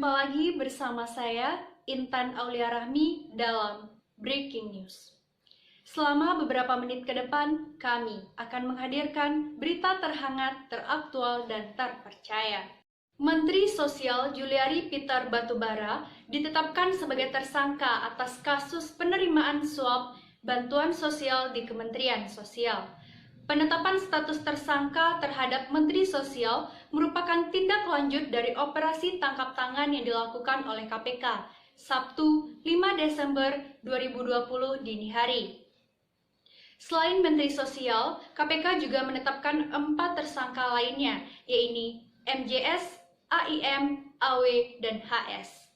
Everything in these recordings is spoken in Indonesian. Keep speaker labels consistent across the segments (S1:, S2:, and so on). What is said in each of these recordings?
S1: Jumpa lagi bersama saya, Intan Aulia Rahmi, dalam Breaking News. Selama beberapa menit ke depan, kami akan menghadirkan berita terhangat, teraktual, dan terpercaya. Menteri Sosial Juliari Peter Batubara ditetapkan sebagai tersangka atas kasus penerimaan suap bantuan sosial di Kementerian Sosial. Penetapan status tersangka terhadap Menteri Sosial merupakan tindak lanjut dari operasi tangkap tangan yang dilakukan oleh KPK Sabtu 5 Desember 2020 dini hari. Selain Menteri Sosial, KPK juga menetapkan 4 tersangka lainnya, yaitu MJS, AIM, AW, dan HS.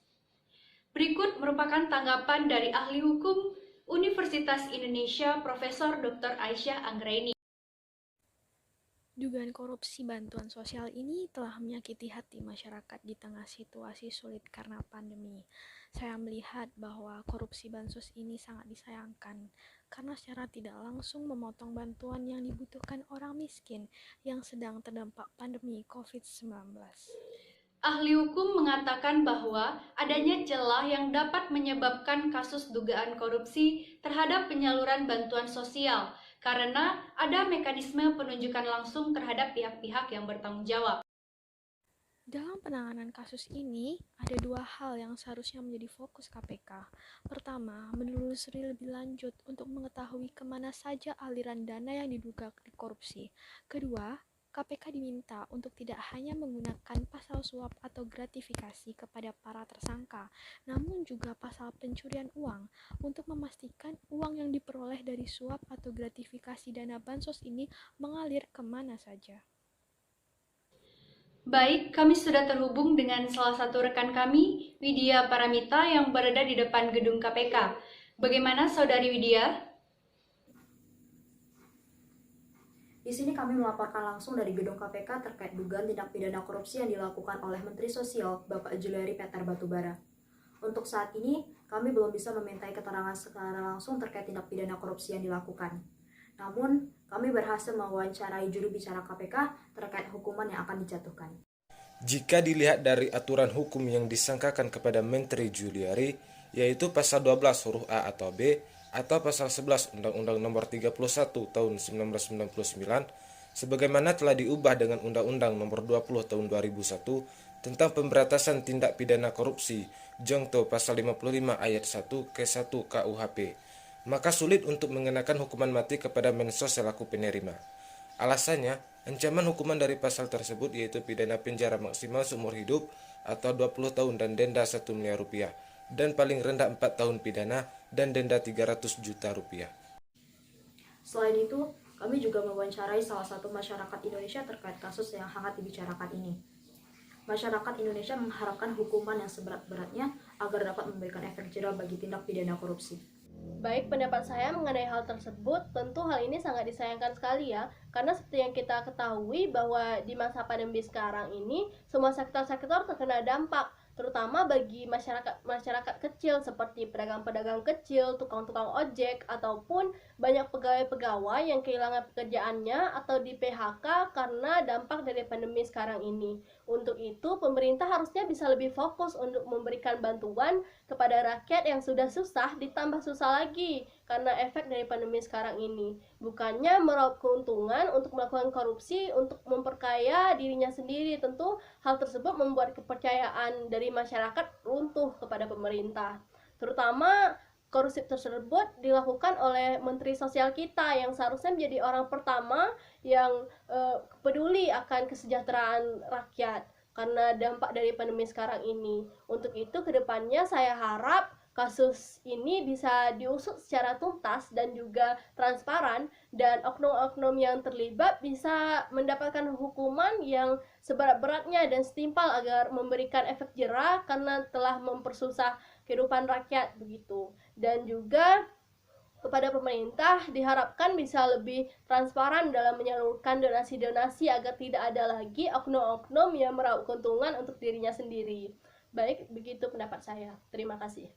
S1: Berikut merupakan tanggapan dari ahli hukum Universitas Indonesia Profesor Dr. Aisyah Anggraini.
S2: Dugaan korupsi bantuan sosial ini telah menyakiti hati masyarakat di tengah situasi sulit karena pandemi. Saya melihat bahwa korupsi bansos ini sangat disayangkan karena secara tidak langsung memotong bantuan yang dibutuhkan orang miskin yang sedang terdampak pandemi COVID-19.
S1: Ahli hukum mengatakan bahwa adanya celah yang dapat menyebabkan kasus dugaan korupsi terhadap penyaluran bantuan sosial karena ada mekanisme penunjukan langsung terhadap pihak-pihak yang bertanggung jawab.
S2: Dalam penanganan kasus ini, ada 2 hal yang seharusnya menjadi fokus KPK. Pertama, menelusuri lebih lanjut untuk mengetahui kemana saja aliran dana yang diduga dikorupsi. Kedua, KPK diminta untuk tidak hanya menggunakan pasal suap atau gratifikasi kepada para tersangka, namun juga pasal pencurian uang untuk memastikan uang yang diperoleh dari suap atau gratifikasi dana bansos ini mengalir kemana saja.
S1: Baik, kami sudah terhubung dengan salah satu rekan kami, Widya Paramita, yang berada di depan gedung KPK. Bagaimana Saudari Widya?
S3: Di sini kami melaporkan langsung dari gedung KPK terkait dugaan tindak pidana korupsi yang dilakukan oleh Menteri Sosial Bapak Juliari Peter Batubara. Untuk saat ini, kami belum bisa memintai keterangan secara langsung terkait tindak pidana korupsi yang dilakukan. Namun, kami berhasil mewawancarai juru bicara KPK terkait hukuman yang akan dijatuhkan.
S4: Jika dilihat dari aturan hukum yang disangkakan kepada Menteri Juliari, yaitu pasal 12 huruf A atau B, atau pasal 11 Undang-Undang Nomor 31 Tahun 1999, sebagaimana telah diubah dengan Undang-Undang Nomor 20 Tahun 2001 tentang pemberantasan tindak pidana korupsi, Jongto pasal 55 ayat 1 ke 1 KUHP, maka sulit untuk mengenakan hukuman mati kepada Mensos selaku penerima. Alasannya, ancaman hukuman dari pasal tersebut yaitu pidana penjara maksimal seumur hidup atau 20 tahun dan denda 1 miliar rupiah, dan paling rendah 4 tahun pidana dan denda 300 juta rupiah.
S3: Selain itu, kami juga mewawancarai salah satu masyarakat Indonesia terkait kasus yang hangat dibicarakan ini. Masyarakat Indonesia mengharapkan hukuman yang seberat-beratnya agar dapat memberikan efek jera bagi tindak pidana korupsi.
S5: Baik, pendapat saya mengenai hal tersebut, tentu hal ini sangat disayangkan sekali ya, karena seperti yang kita ketahui bahwa di masa pandemi sekarang ini, semua sektor-sektor terkena dampak, terutama bagi masyarakat kecil seperti pedagang-pedagang kecil, tukang-tukang ojek, ataupun banyak pegawai-pegawai yang kehilangan pekerjaannya atau di PHK karena dampak dari pandemi sekarang ini. Untuk itu, pemerintah harusnya bisa lebih fokus untuk memberikan bantuan kepada rakyat yang sudah susah ditambah susah lagi karena efek dari pandemi sekarang ini. Bukannya meraup keuntungan untuk melakukan korupsi untuk memperkaya dirinya sendiri. Tentu hal tersebut membuat kepercayaan dari masyarakat runtuh kepada pemerintah. Terutama korupsi tersebut dilakukan oleh Menteri Sosial kita yang seharusnya menjadi orang pertama yang peduli akan kesejahteraan rakyat karena dampak dari pandemi sekarang ini. Untuk itu kedepannya saya harap kasus ini bisa diusut secara tuntas dan juga transparan, dan oknum-oknum yang terlibat bisa mendapatkan hukuman yang seberat-beratnya dan setimpal agar memberikan efek jera karena telah mempersusah kehidupan rakyat begitu. Dan juga kepada pemerintah diharapkan bisa lebih transparan dalam menyalurkan donasi-donasi agar tidak ada lagi oknum-oknum yang meraup keuntungan untuk dirinya sendiri. Baik, begitu pendapat saya. Terima kasih.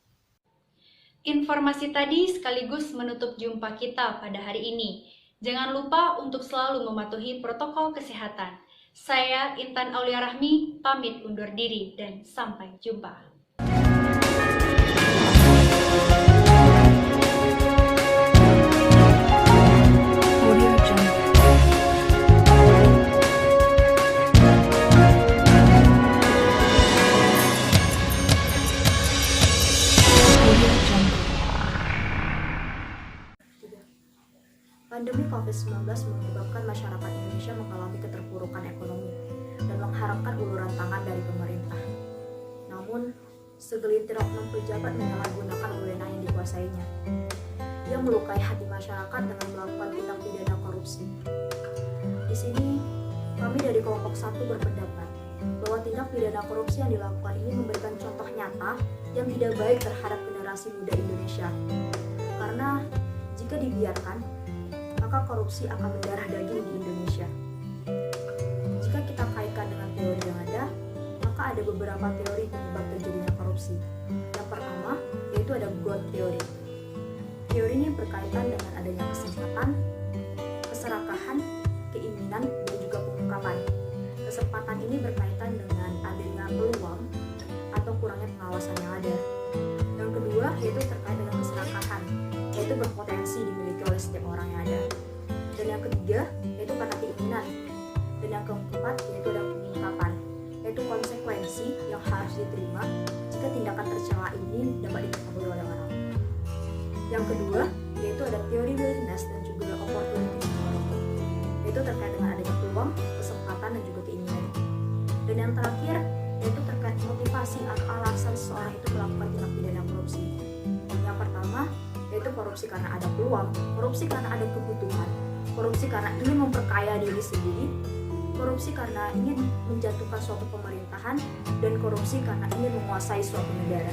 S1: Informasi tadi sekaligus menutup jumpa kita pada hari ini. Jangan lupa untuk selalu mematuhi protokol kesehatan. Saya Intan Aulia Rahmi, pamit undur diri dan sampai jumpa.
S3: Pandemi COVID-19 menyebabkan masyarakat Indonesia mengalami keterpurukan ekonomi dan mengharapkan uluran tangan dari pemerintah. Namun, segelintir oknum pejabat menyalahgunakan wewenang yang dikuasainya. Ia melukai hati masyarakat dengan melakukan tindak pidana korupsi. Di sini, kami dari kelompok 1 berpendapat bahwa tindak pidana korupsi yang dilakukan ini memberikan contoh nyata yang tidak baik terhadap generasi muda Indonesia. Karena jika dibiarkan, maka korupsi akan mendarah daging di Indonesia. Jika kita kaitkan dengan teori yang ada, maka ada beberapa teori penyebab terjadinya korupsi. Yang pertama, yaitu ada God Theory. Teori ini berkaitan dengan adanya kesempatan, keserakahan, keinginan, dan juga pengungkapan. Kesempatan ini berkaitan dengan adanya peluang atau kurangnya pengawasan yang ada. Yang kedua, yaitu terkait dengan keserakahan, yaitu berpotensi dimiliki oleh setiap orang yang ada. Dan yang ketiga, yaitu karena keinginan. Dan yang keempat, yaitu ada pengungkapan, yaitu konsekuensi yang harus diterima jika tindakan tercela ini dapat diketahui oleh orang. Yang kedua, yaitu ada teori willingness dan juga opportunity development, yaitu terkait dengan adanya peluang, kesempatan, dan juga keinginan. Dan yang terakhir, yaitu terkait motivasi atau alasan seseorang itu melakukan tindak pidana korupsi. Yang pertama, yaitu korupsi karena ada peluang, korupsi karena ada kebutuhan, korupsi karena ingin memperkaya diri sendiri, korupsi karena ingin menjatuhkan suatu pemerintahan, dan korupsi karena ingin menguasai suatu negara.